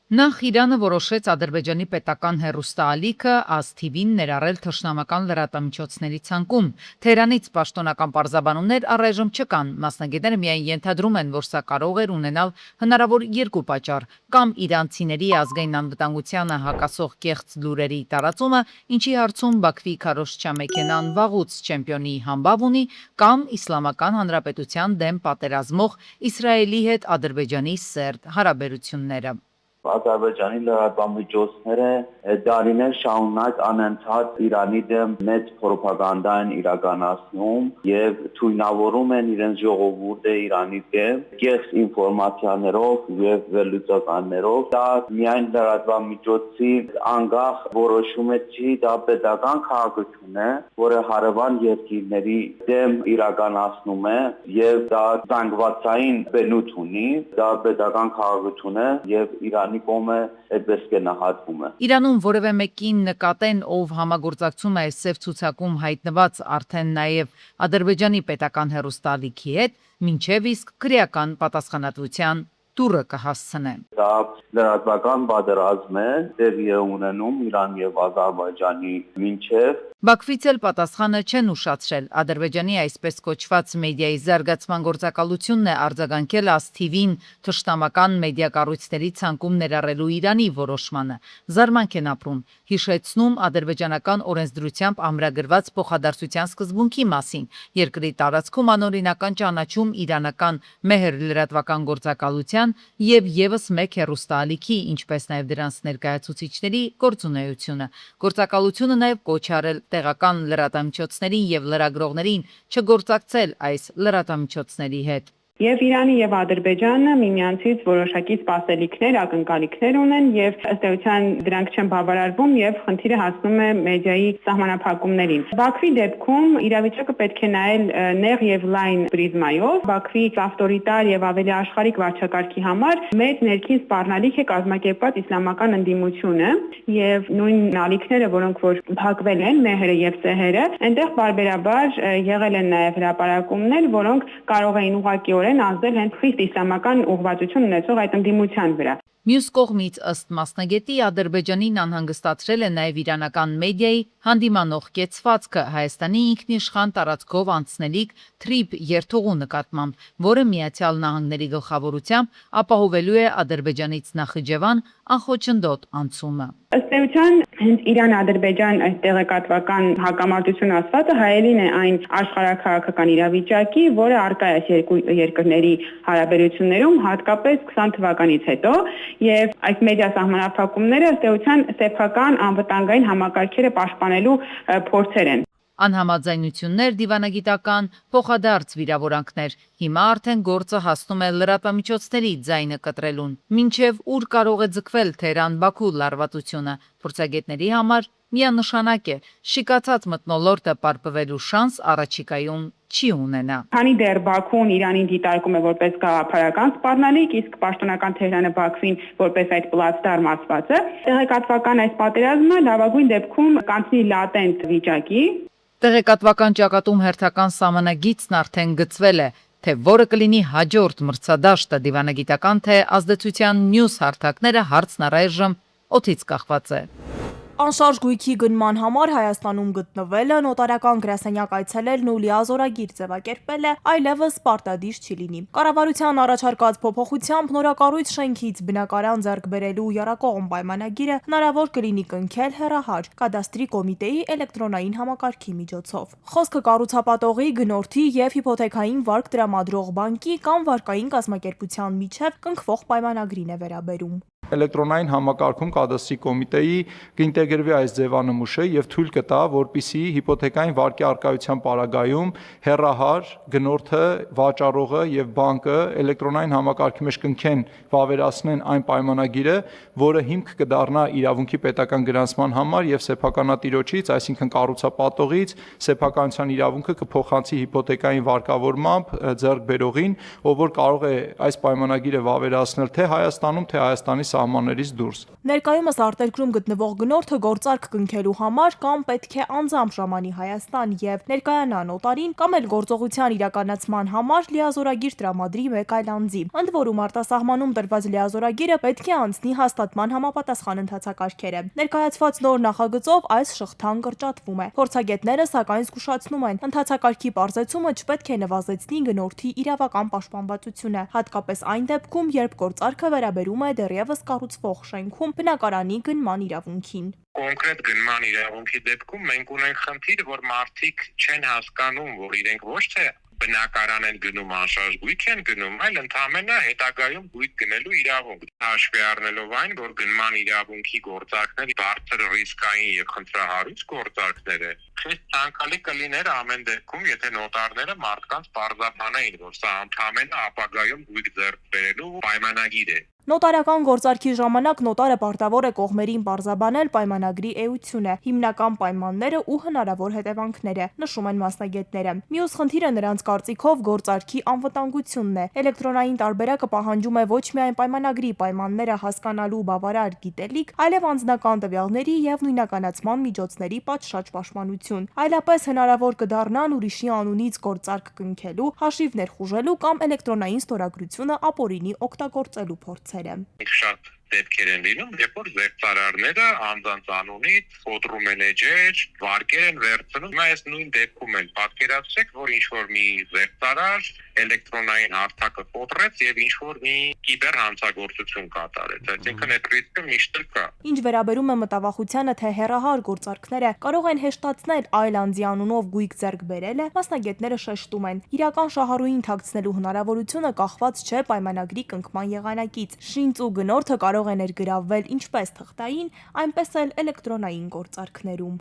Նախ Իրանը որոշեց Ադրբեջանի պետական հեռուստաալիքը ASTV-ին ներառել թշնամական լրատվամիջոցների ցանկում։ Թեհրանից պաշտոնական պարզաբանումներ առայժմ չկան։ Մասնագետները միայն ենթադրում են, որ սա կարող էր ունենալ հնարավոր երկու պատճառ՝ կամ իրանցիների ազգային անվտանգությանը հակասող կեղծ լուրերի տարածումը, ինչի հարցում Բաքվի քարոզչամեքենան վաղուց չեմպիոնի համբավ ունի, կամ Իսլամական Հանրապետության դեմ պատերազմող Իսրայելի հետ Ադրբեջանի սերտ հարաբերությունները։ Ադրբեջանի լրատվամիջոցները դարիներ շարունակ անընդհատ Իրանի դեմ մեծ պրոպագանդա են իրականացնում եւ թույլատրում են իրենց ժողովուրդը Իրանի դեմ կեղծ ինֆորմացիաներով եւ վերլուծականներով։ Դա միայն լրատվամիջոցի անկախ որոշումը չի, դա պետական քաղաքություն է, որը հարևան երկրների դեմ իրականացնում է եւ դա զանգվածային բնույթ ունի, դա պետական քաղաքություն է եւ Իրանի կողմը այդպես գնահատվում է։ Իրանում որևէ մեկին նկատեն, ով համագործակցում է սև ցուցակում հայտնված արդեն նաև Ադրբեջանի պետական հեռուստաալիքի հետ, մինչև իսկ քրեական պատասխանատվության դուռը կհասցնե։ Դա լրատվական պատերազմ է, տեղի է ունենում Իրան եւ Ադրբեջանի միջև։ Բաքվից էլ պատասխանը չեն ուշացրել։ Ադրբեջանի այսպես կոչված մեդիայի զարգացման գործակալությունն է արձագանքել ASTV-ին թշնամական մեդիա կառույցների ցանկում ներառելու Իրանի որոշմանը։ Զարմանք են ապրում, հիշեցնում ադրբեջանական օրենսդրությամբ ամրագրված փոխադարձության սկզբունքի մասին, երկրի տարածքում անօրինական ճանաչում իրանական Մեհր լրատվական գործակալության եւ եւս մեկ հեռուստաալիքի, ինչպես նաեւ դրանց ներկայացուցիչների գործունեությունը։ Գործակալությունը նաեւ կոչ արել տեղական լրատվամիջոցներին եւ լրագրողներին չգործակցել այս լրատվամիջոցների հետ։ Եվ Իրանը եւ Ադրբեջանը միմյանցից որոշակի սպասելիքներ, ակնկալիքներ ունեն եւ ըստ էության դրանք չեն բավարարվում եւ խնդիրը հասնում է մեդիայի սահմանափակումներին։ Բաքվի դեպքում իրավիճակը պետք է նայել նեղ եւ լայն պրիզմայով։ Բաքվի ավտորիտար եւ ավելի աշխարհիկ վարչակարգի համար մեծ ներքին սպառնալիք է կազմակերպված իսլամական ընդդիմությունը եւ նույն ալիքները, որոնք որ փակվել են, Մեհրը եւ Սեհերը, այնտեղ բարբերաբար եղել են նաեւ հրապարակումներ, որոնք կարող էին ուղղակի ազդել հենց խիստ իսլամական ուղղվածություն ունեցող այդ ընդդիմության վրա։ Մյուս կողմից ըստ մասնագետի Ադրբեջանին անհանգստացրել է նաև իրանական մեդիայի հանդիմանող կեցվածքը Հայաստանի ինքնիշխան տարածքով անցնելիք թրիփ երթուղու նկատմամբ, որը Միացյալ Նահանգների գլխավորությամբ ապահովելու է Ադրբեջանից Նախիջևան անխոչնդոտ անցումը։ Ըստ էության հենց Իրան-Ադրբեջան այս տեղեկատվական հակամարտություն ասվածը հայելին է այն աշխարհաքաղաքական իրավիճակի, որը առկա է երկու երկրների հարաբերություններում հատկապես 20 թվականից հետո եւ այս մեդիա սահմանափակումները ըստ էության սեփական անվտանգային համակարգերը պաշտպանելու փորձեր են։ Անհամաձայնություններ, դիվանագիտական, փոխադարձ վիրավորանքներ։ Հիմա արդեն գործը հասնում է լրատվամիջոցների ձայնը կտրելուն։ Մինչև ուր կարող է ձգվել Թեհրան-Բաքու լարվածությունը, փորձագետների համար միանշանակ է, շիկացած մթնոլորտը պարպվելու շանս առաջիկայում չի ունենա։ Քանի դեռ Բաքուն Իրանին դիտարկում է որպես գաղափարական սպառնալիք, իսկ պաշտոնական Թեհրանը Բաքվին որպես այդ պլացդարմ ասվածը, տեղեկատվական այս պատերազմը լավագույն դեպքում կանցնի լատենտ վիճակի։ Տեղեկատվական ճակատում հերթական սահմանագիծն արդեն գծվել է, թե որը կլինի հաջորդ մրցադաշտը դիվանագիտական, թե ազդեցության մյուս հարթակները հարցն առայժմ օդից կախված է։ Անշարժ գույքի գնման համար Հայաստանում գտնվելը, նոտարական գրասենյակ այցելելն ու լիազորագիր ձևակերպելը այլևս պարտադիր չի լինի։ Կառավարության առաջարկած փոփոխությամբ նորակառույց շենքից բնակարան ձեռք բերելու եռակողմ պայմանագիրը հնարավոր կլինի կնքել հեռահար կադաստրի կոմիտեի էլեկտրոնային համակարգի միջոցով։ Խոսքը կառուցապատողի, գնորդի եւ հիփոթեքային վարկ տրամադրող բանկի կամ վարկային կազմակերպության միջև կնքվող պայմանագրին է վերաբերում։ Էլեկտրոնային համակարգում կադաստրի կոմիտեի կինտեգրվի այս ձևանմուշը եւ թույլ կտա, որպիսի հիփոթեքային վարկի արկայության պարագայում հեռահար, գնորդը, վաճառողը եւ բանկը էլեկտրոնային համակարգի մեջ կնքեն, վավերացնեն այն պայմանագիրը, որը հիմք կդառնա իրավունքի պետական գրանցման համար եւ սեփականատիրոջից, այսինքն կառուցապատողից, սեփականության իրավունքը կփոխանցի հիփոթեքային վարկավորմամբ ձեռք բերողին, ով որ կարող է այս պայմանագիրը վավերացնել թե Հայաստանում, թե Հայաստանի սահմաններից դուրս։ Ներկայումս արտերկրում գտնվող գնորդը գործարք կնքելու համար կամ պետք է անձամբ ժամանի Հայաստան եւ ներկայանա նոտարին, կամ էլ գործողության իրականացման համար լիազորագիր տրամադրի մեկ այլ անձի։ Ընդ որում արտասահմանում տրված լիազորագիրը պետք է անցնի հաստատման համապատասխան ընթացակարգերը։ Ներկայացված նոր նախագծով այս շղթան կրճատվում է։ Փորձագետները սակայն զգուշացնում են, ընթացակարգի պարզեցումը չպետք է նվազեցնի գնորդի իրավական պաշտպանվածությունը, հատկապես այն դեպքում, երբ գործարքը վերաբերում է դեռևս կառուցվող շենքում բնակարանի գնման իրավունքին։ Կոնկրետ գնման իրավունքի դեպքում մենք ունենք խնդիր, որ մարդիկ չեն հասկանում, որ իրենք ոչ թե բնակարան են գնում, անշարժ գույք են գնում, այլ ընդհանրապես հետագայում գույք գնելու իրավունք։ Հաշվի առնելով այն, որ գնման իրավունքի գործարքները բարձր ռիսկային եւ խնդրահարույց գործարքներ են, խիստ ցանկալի կլիներ ամեն դեպքում, եթե նոտարները մարդկանց պարզաբանեին, որ սա ընդհանրապես ապագայում գույք ձեռք բերելու պայմանագիր է։ Նոտարական գործարքի ժամանակ նոտարը պարտավոր է կողմերին պարզաբանել պայմանագրի էությունը, հիմնական պայմանները ու հնարավոր հետևանքները, նշում են մասնագետները։ Մյուս խնդիրը նրանց կարծիքով գործարքի անվտանգությունն է։ Էլեկտրոնային տարբերակը պահանջում է ոչ միայն պայմանագրի պայմանները հասկանալու բավարար գիտելիք, այլև անձնական տվյալների եւ նույնականացման միջոցների պատշաճ պաշտպանություն։ Այլապես հնարավոր կդառնան ուրիշի անունից գործարք կնքելու, հաշիվներ խուժելու կամ էլեկտրոնային ստորագրությունը ապօրինի օգտագործելու փորձ։ Շատ դեպքեր են լինում, երբ որ զեղծարարները անձանց անունից ֆոտրում են էջեր, վարկեր են վերցնում։ Հիմա այս նույն դեպքում են պատկերացրեք, որ ինչ-որ մի զեղծարար էլեկտրոնային հարթակը ֆոտրեց եւ ինչ-որ մի կիբեր հանցագործություն կատարեց։ Այսինքն այդ ռիսկը միշտ կա։ Ինչ վերաբերում է մտավախությանը, թե հեռահար գործարքները կարող են հեշտացնել այլ անձի անունով գույք ձեռք բերելը, մասնագետները շեշտում են, իրական շահառուին թաքցնելու հնարավորությունը կախված չէ պայմանագրի կնքման եղանակից։ Շինծ ու գնորդը կարող է ներգրավվել ինչպես թղթային, այնպես էլ էլեկտրոնային գործարքներում։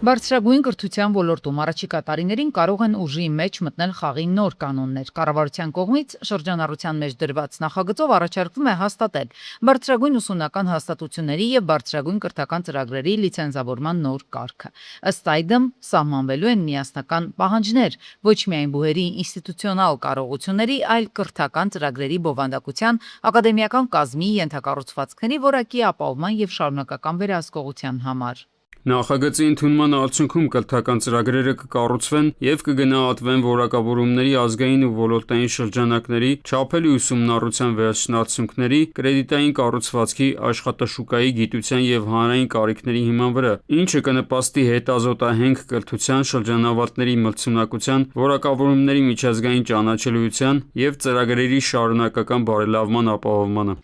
Բարձրագույն կրթության ոլորտում առաջիկա տարիներին կարող են ուժի մեջ մտնել խաղի նոր կանոններ։ Կառավարության կողմից շրջանառության մեջ դրված նախագծով առաջարկվում է հաստատել բարձրագույն ուսումնական հաստատությունների եւ բարձրագույն կրթական ծրագրերի լիցենզավորման նոր կարգը։ Ըստ այդմ սահմանվելու են միասնական պահանջներ ոչ միայն բուհերի ինստիտուցիոնալ կարողությունների, այլ կրթական ծրագրերի բովանդակության, ակադեմիական կազմի, ենթակառուցվածքների որակի ապահովման եւ շարունակական վերահսկողության համար։ Նախագծի ընդունման արդյունքում կրթական ծրագրերը կկառուցվեն եւ կգնահատվեն որակավորումների ազգային ու ոլորտային շրջանակների, չափելի ուսումնառության վերջնարդյունքների, կրեդիտային կառուցվածքի, աշխատաշուկայի, գիտության եւ հանրային կարիքների հիման վրա, ինչը կնպաստի հետազոտահենք կրթության շրջանավարտների մրցունակության, որակավորումների միջազգային ճանաչելիության եւ ծրագրերի շարունակական բարելավման ապահովմանը։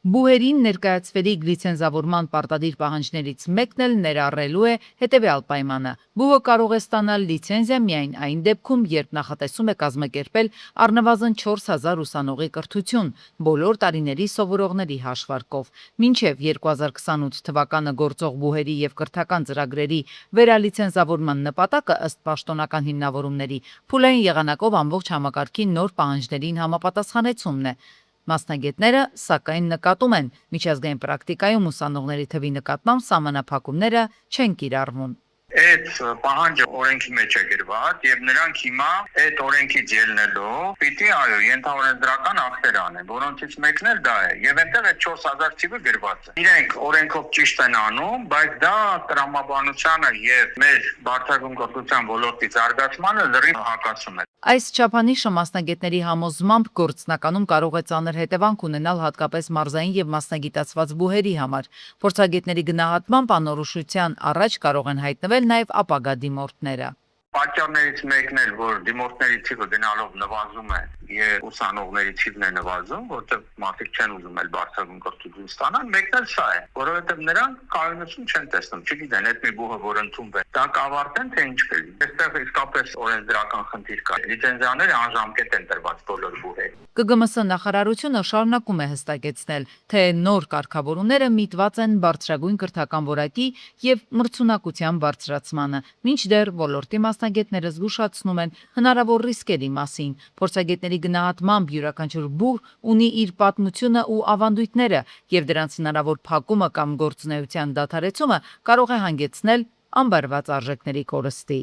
Բուհերին ներկայացվելիք լիցենզավորման պարտադիր պահանջներից մեկն էլ ներառելու է հետևյալ պայմանը. բուհը կարող է ստանալ լիցենզիա միայն այն դեպքում, երբ նախատեսում է կազմակերպել առնվազն 4000 ուսանողի կրթություն, բոլոր տարիների սովորողների հաշվարկով։ Մինչև 2028 թվականը գործող բուհերի եւ կրթական ծրագրերի վերալիցենզավորման նպատակը ըստ պաշտոնական հիմնավորումների փուլային եղանակով ամբողջ համակարգի նոր պահանջներին համապատասխանեցումն է։ Մասնագետները սակայն նկատում են, միջազգային պրակտիկայում ուսանողների թվի նկատմամբ սահմանափակումները չեն կիրառվում։ Այդ պահանջը օրենքի մեջ է գրված եւ նրանք հիմա այդ օրենքից ելնելով պիտի ենթաօրենսդրական ակտեր անեն, որոնցից մեկն էլ դա է եւ այնտեղ այդ 4000 թիվը գրված է։ Իրենք օրենքով ճիշտ են անում, բայց դա տրամաբանությանը եւ մեր բարձրագույն կրթության ոլորտի զարգացմանը լրիվ հակասում է։ Այս չափանիշը մասնագետների համոզմամբ գործնականում կարող է ծանր հետևանք ունենալ հատկապես մարզային եւ մասնագիտացված բուհերի համար։ Փորձագետների գնահատմամբ անորոշության առաջ կարող են հայտնվել նաև ապագա դիմորդները։ Պատճառներից մեկն էլ, որ դիմորդների թիվը գնալով նվազում է եւ ուսանողների թիվն է նվազում, որտեղ մարդիկ չեն ուզում էլ բարձրագույն կրթություն ստանալ, մեկն էլ սա է, որովհետեւ նրանք կայունություն չեն տեսնում, չգիտեն այդ մի բուհը, որ ընդունվի, դա կավարտեն թե ինչ կլինի։ Այստեղ իսկապես օրենսդրական խնդիր կա։ Լիցենզիաները անժամկետ են տրված բոլոր բուհերին։ ԿԳՄՍ նախարարությունը շարունակում է հստակեցնել, թե նոր կարգավորումները միտված են բարձրագույն կրթական որակի եւ մրցունակության բարձրացմանը, մինչդեռ ոլորտի մասնագետները զգուշացնում են հնարավոր ռիսկերի մասին։ Փորձագետների գնահատմամբ յուրաքանչյուր բուհ ունի իր պատմությունը ու ավանդույթները, եւ դրանց հնարավոր փակումը կամ գործունեության դադարեցումը կարող է հանգեցնել անբարված արժեքների կորստի։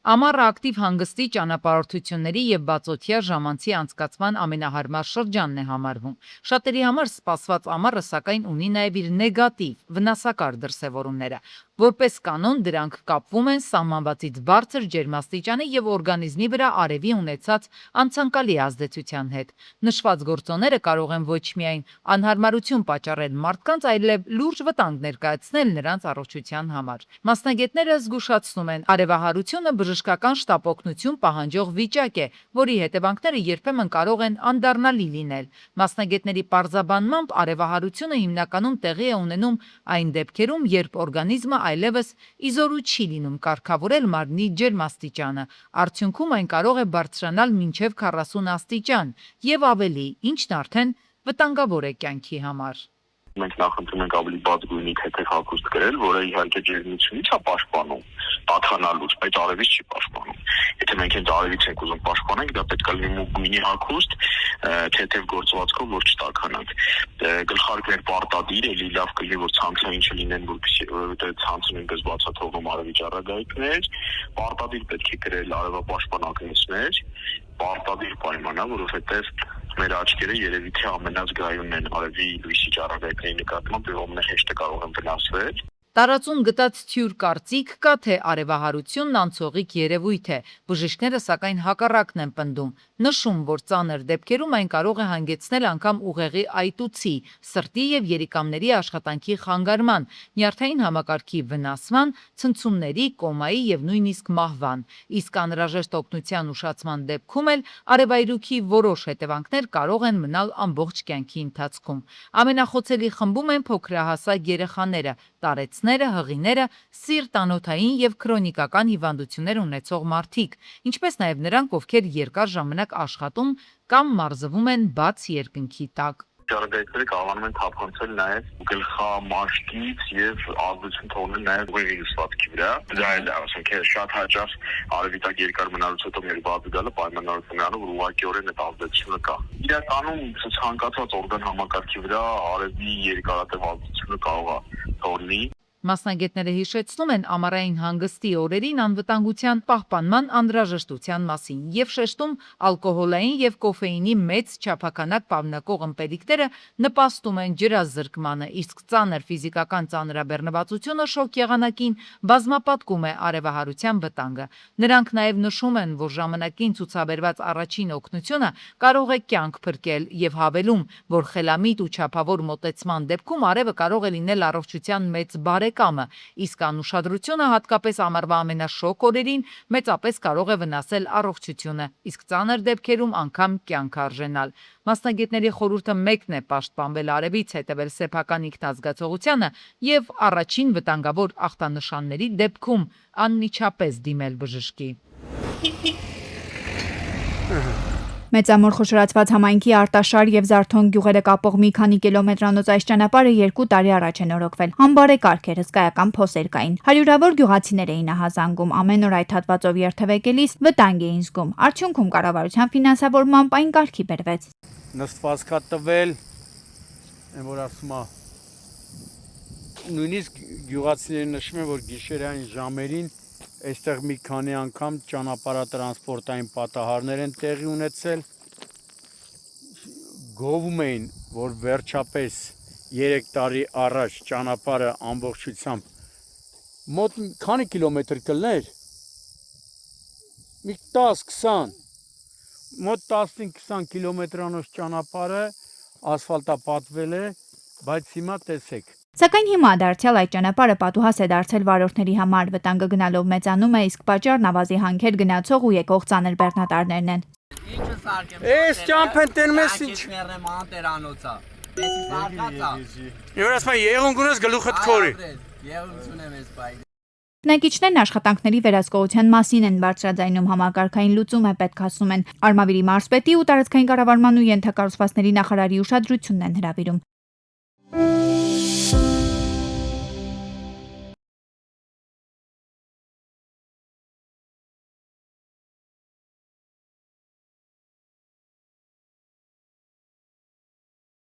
Ամառը ակտիվ հանգստի, ճանապարհորդությունների եւ բացօթյա ժամանցի անցկացման ամենահարմար շրջանն է համարվում։ Շատերի համար սպասված ամառը սակայն ունի նաեւ իր նեգատիվ, վնասակար դրսևորումները։ Որպես կանոն դրանք կապվում են սահմանվածից բարձր ջերմաստիճանի եւ օրգանիզմի վրա արևի ունեցած անցանկալի ազդեցության հետ։ Նշված գործոնները կարող են ոչ միայն անհարմարություն պատճառել մարդկանց, այլև լուրջ վտանգ ներկայացնել նրանց առողջության համար։ Մասնագետները զգուշացնում են, արևահարությունը բժշկական շտապօգնություն պահանջող վիճակ է, որի հետևանքները երբեմն կարող են անդառնալի լինել։ Մասնագետների պարզաբանմամբ արևահարությունը հիմնականում տեղի է ունենում այն դեպքերում, երբ օրգանիզմը այլևս իզորու չի լինում կարգավորել մարմնի ջերմաստիճանը։ Արդյունքում այն կարող է բարձրանալ մինչև 40 աստիճան եւ ավելի, ինչն արդեն վտանգավոր է կյանքի համար։ Մենք նախընտրում ենք ավելի բաց գույնի թեթև հագուստ կրել, որը իհարկե ջերմությունից է պաշտպանում, տաքանալուց, բայց արևից չի պաշտպանում։ Եթե մենք հենց արևից ենք ուզում պաշտպանենք, դա պետք է լինի գույնի հագուստ, թեթև գործվածքով, որ չտաքանանք։ Գլխարկներ պարտադիր էլի լավ կլինի, որ ցանցային չլինեն, որովհետեւ ցանցը նույնպես բաց է թողնում արևի ճառագայթներ, պարտադիր պետք է կրել արևապաշտպան ակնիկներ, պարտադիր պայման է, որովհետեւ մեր աչքերը երևի թե ամենազգայունն են արևի լույսի ճառագայթների նկատմամբ եւ ամենահեշտը կարող են վնասվել։ Տարածում գտած թյուր կարծիք կա, թե արևահարությունն անցողիկ երևույթ է, բժիշկները սակայն հակառակն են պնդում, նշում, որ ծանր դեպքերում այն կարող է հանգեցնել անգամ ուղեղի այտուցի, սրտի եւ երիկամների աշխատանքի խանգարման, նյարդային համակարգի վնասման, ցնցումների, կոմայի եւ նույնիսկ մահվան։ Իսկ անհրաժեշտ օգնության ուշացման դեպքում էլ արևայրուքի որոշ հետևանքներ կարող են մնալ ամբողջ կյանքի ընթացքում։ Ամենախոցելի խմբում են փոքրահասակ երեխաները, տարեցները, հղիները, սիրտ-անոթային եւ քրոնիկական հիվանդություններ ունեցող մարդիկ, ինչպես նաեւ նրանք, ովքեր երկար ժամանակ աշխատում կամ մարզվում են բաց երկնքի տակ։ Ճառագայթները կարողանում են թափանցել նաև գլխամաշկից եւ ազդեցություն թողնել նաև ուղեղի հյուսվածքի վրա։ Դա էլ է, ասենք, շատ հաճախ արևի տակ երկար մնալուց հետո մեր բաց գալը պայմանավորվում է, որ ուղղակիորեն այդ ազդեցությունը կա։ Իրականում ցանկացած օրգան համակարգի վրա արևի երկարատև ազդեցությունը կարող է թողնի։ Մասնագետները հիշեցնում են ամառային հանգստի օրերին անվտանգության պահպանման անհրաժեշտության մասին եւ շեշտում ալկոհոլային եւ կոֆեինի մեծ չափականակ պարունակող ըմպելիքները նպաստում են ջրազրկմանը, իսկ ծանր ֆիզիկական ծանրաբեռնվածությունը շոկ եղանակին բազմապատկում է արևահարության վտանգը։ Նրանք նաեւ նշում են, որ ժամանակին ցուցաբերված առաջին օգնությունը կարող է կյանք փրկել եւ հավելում, որ խելամիտ ու չափավոր մոտեցման դեպքում արևը կարող է լինել առողջության մեծ բարեկամ, իսկ անուշադրությունը հատկապես ամառվա ամենաշոկ օրերին մեծապես կարող է վնասել առողջությունը, իսկ ծանր դեպքերում անգամ կյանք արժենալ։ Մասնագետների խորհուրդը մեկն է պաշտպանվել արևից, հետևել սեփական ինքնազգացողությանը եւ առաջին վտանգավոր ախտանշանների դեպքում անմիջապես դիմել բժշկի։ Մեծամոր խոշորացված համայնքի Արտաշար եւ Զարթոն գյուղերը կապող մի քանի կիլոմետրանոց այս ճանապարհը 2 տարի առաջ է նորոգվել։ Անբարեկարգ էր, հսկայական փոսեր կային։ Հարյուրավոր գյուղացիներ էին ահազանգում, ամեն օր այդ հատվածով երթևեկելիս վտանգ էին զգում։ Արդյունքում կառավարության ֆինանսավորմամբ այն կարգի բերվեց։ Նստվածքա տվել, այն որ ասում է, նույնիսկ գյուղացիները նշում են, որ գիշերային ժամերին այստեղ մի քանի անգամ ճանապարհատրանսպորտային պատահարներ են տեղի ունեցել, գովում էին, որ վերջապես 3 տարի առաջ ճանապարհը ամբողջությամբ մոտ քանի կիլոմետր կլներ, մի 10-20, մոտ 15-20 կիլոմետրանոց ճանապարհը ասֆալտապատվել է, բայց հիմա տեսեք։ Սակայն հիմա դարձյալ այդ ճանապարհը պատուհաս է դարձել վարորդների համար, վտանգը գնալով մեծանում է, իսկ պատճառն ավազի հանքեր գնացող ու եկող ծանր բեռնատարներն են։ Էս ճամփեն տենում ես ինչ։ Եվ ասում եղուն գունես գլուխդ քորի։ Բնակիչներն աշխատանքների վերահսկողության մասին են բարձրաձայնում, համակարգային լուծում է պետք, ասում են։ Արմավիրի մարզպետի ու տարածքային կառավարման ու ենթակառուցվածքների նախարարի ուշադրությունն են հրավիրում։